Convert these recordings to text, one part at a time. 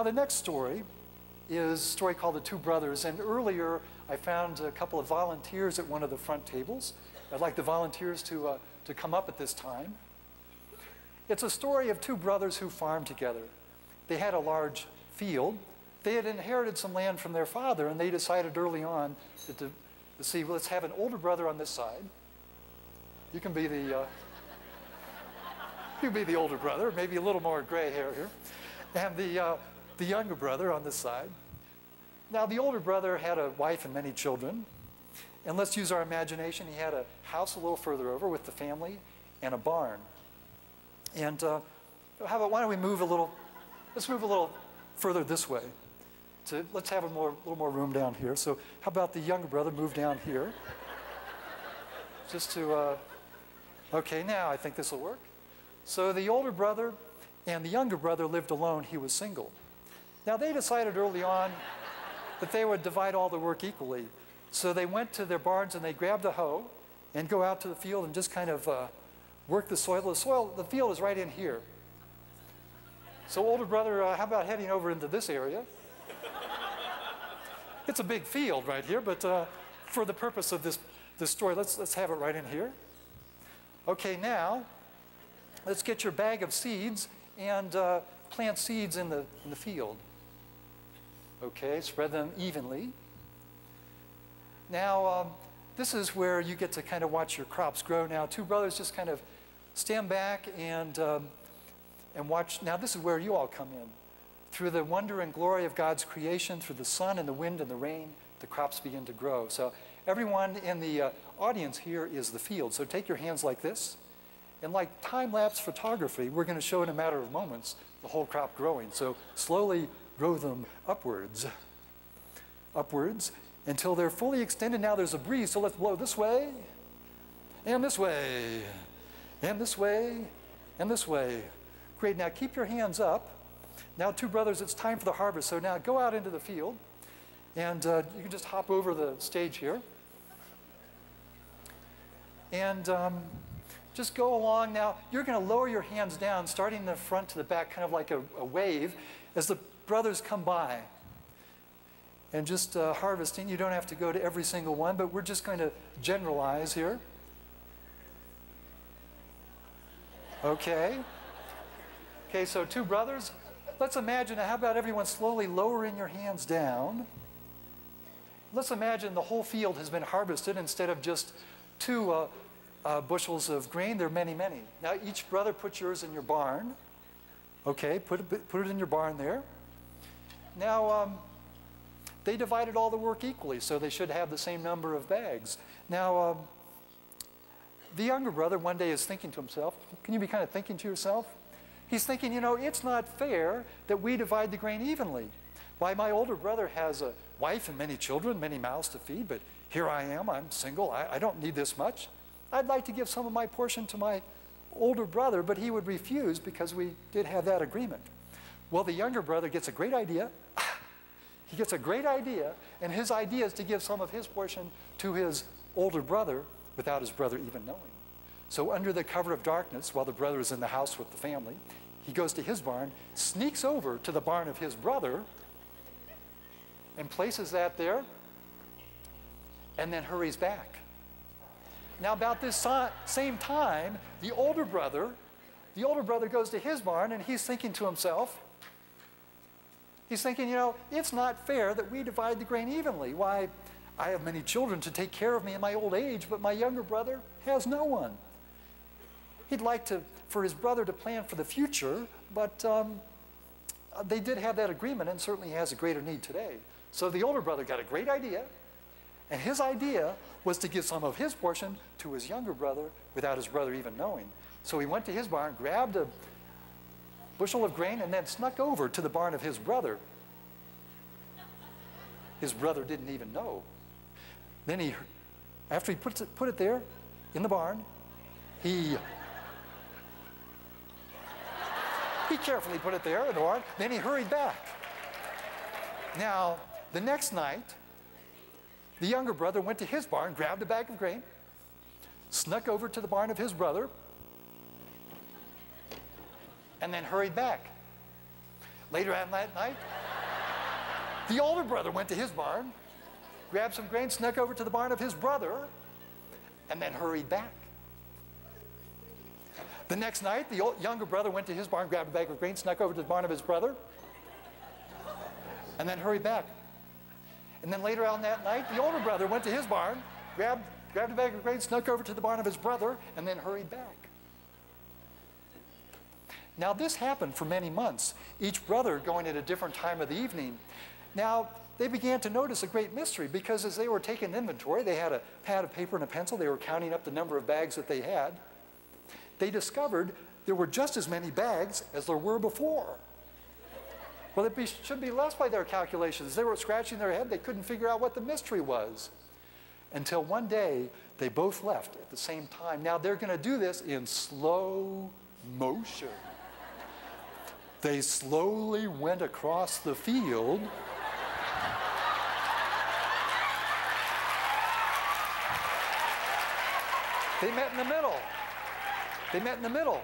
Now the next story is a story called The Two Brothers. And earlier I found a couple of volunteers at one of the front tables. I'd like the volunteers to come up at this time. It's a story of two brothers who farmed together. They had a large field. They had inherited some land from their father, and they decided early on to see, well, let's have an older brother on this side. You can be the older brother, maybe a little more gray hair here, and the younger brother on this side. Now, the older brother had a wife and many children, and let's use our imagination. He had a house a little further over with the family and a barn. And how about, why don't we move a little, let's move a little further this way. Let's have a little more room down here. So how about the younger brother move down here? Just to, okay, now I think this will work. So the older brother and the younger brother lived alone. He was single. Now they decided early on that they would divide all the work equally. So they went to their barns and they grabbed a hoe and go out to the field and just kind of work the soil. The field is right in here. So older brother, how about heading over into this area? It's a big field right here, but for the purpose of this story, let's have it right in here. Okay, now let's get your bag of seeds and plant seeds in the field. Okay, spread them evenly. Now, this is where you get to kind of watch your crops grow. Now, two brothers just kind of stand back and watch. Now, this is where you all come in. Through the wonder and glory of God's creation, through the sun and the wind and the rain, the crops begin to grow. So everyone in the audience here is the field. So take your hands like this. And like time-lapse photography, we're going to show in a matter of moments the whole crop growing. So slowly grow them upwards, upwards, until they're fully extended. Now there's a breeze, so let's blow this way, and this way, and this way, and this way. Great, now keep your hands up. Now, two brothers, it's time for the harvest. So now go out into the field, and you can just hop over the stage here. And just go along. Now, you're going to lower your hands down, starting the front to the back, kind of like a wave, as the brothers come by. And just harvesting. You don't have to go to every single one, but we're just going to generalize here. Okay. Okay, so two brothers. Let's imagine, how about everyone slowly lowering your hands down? Let's imagine the whole field has been harvested instead of just two bushels of grain. There are many, many. Now each brother put yours in your barn. Okay, put it in your barn there. Now they divided all the work equally, so they should have the same number of bags. Now the younger brother one day is thinking to himself, can you be kind of thinking to yourself? He's thinking, you know, it's not fair that we divide the grain evenly. Why, my older brother has a wife and many children, many mouths to feed, but here I am, I'm single, I don't need this much. I'd like to give some of my portion to my older brother, but he would refuse because we did have that agreement. Well, the younger brother gets a great idea. He gets a great idea, and his idea is to give some of his portion to his older brother without his brother even knowing. So under the cover of darkness, while the brother is in the house with the family, he goes to his barn, sneaks over to the barn of his brother, and places that there, and then hurries back. Now about this same time, the older brother goes to his barn, and he's thinking to himself, he's thinking, you know, it's not fair that we divide the grain evenly. Why, I have many children to take care of me in my old age, but my younger brother has no one. He'd like for his brother to plan for the future, but they did have that agreement, and certainly he has a greater need today. So the older brother got a great idea, and his idea was to give some of his portion to his younger brother without his brother even knowing. So he went to his barn, grabbed a bushel of grain, and then snuck over to the barn of his brother. His brother didn't even know. Then after he put it there in the barn, he carefully put it there in the barn, then he hurried back. Now, the next night, the younger brother went to his barn, grabbed a bag of grain, snuck over to the barn of his brother, and then hurried back. Later that night, the older brother went to his barn, grabbed some grain, snuck over to the barn of his brother, and then hurried back. The next night, the younger brother went to his barn, grabbed a bag of grain, snuck over to the barn of his brother, and then hurried back. And then later on that night, the older brother went to his barn, grabbed a bag of grain, snuck over to the barn of his brother, and then hurried back. Now this happened for many months, each brother going at a different time of the evening. Now, they began to notice a great mystery, because as they were taking inventory, they had a pad of paper and a pencil, they were counting up the number of bags that they had. They discovered there were just as many bags as there were before. Well, it should be less by their calculations. They were scratching their head, they couldn't figure out what the mystery was. Until one day, they both left at the same time. Now they're going to do this in slow motion. They slowly went across the field. They met in the middle. They met in the middle.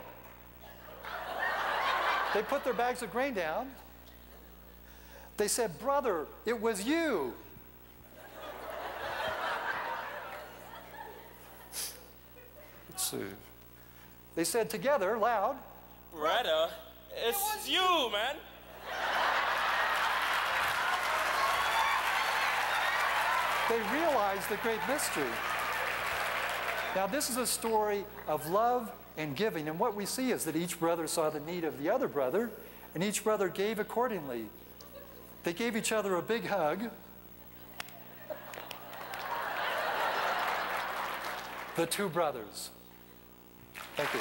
They put their bags of grain down. They said, "Brother, it was you." Let's see. They said together, loud, "Brother, it's you, man." They realized the great mystery. Now, this is a story of love and giving, and what we see is that each brother saw the need of the other brother, and each brother gave accordingly. They gave each other a big hug. The two brothers. Thank you.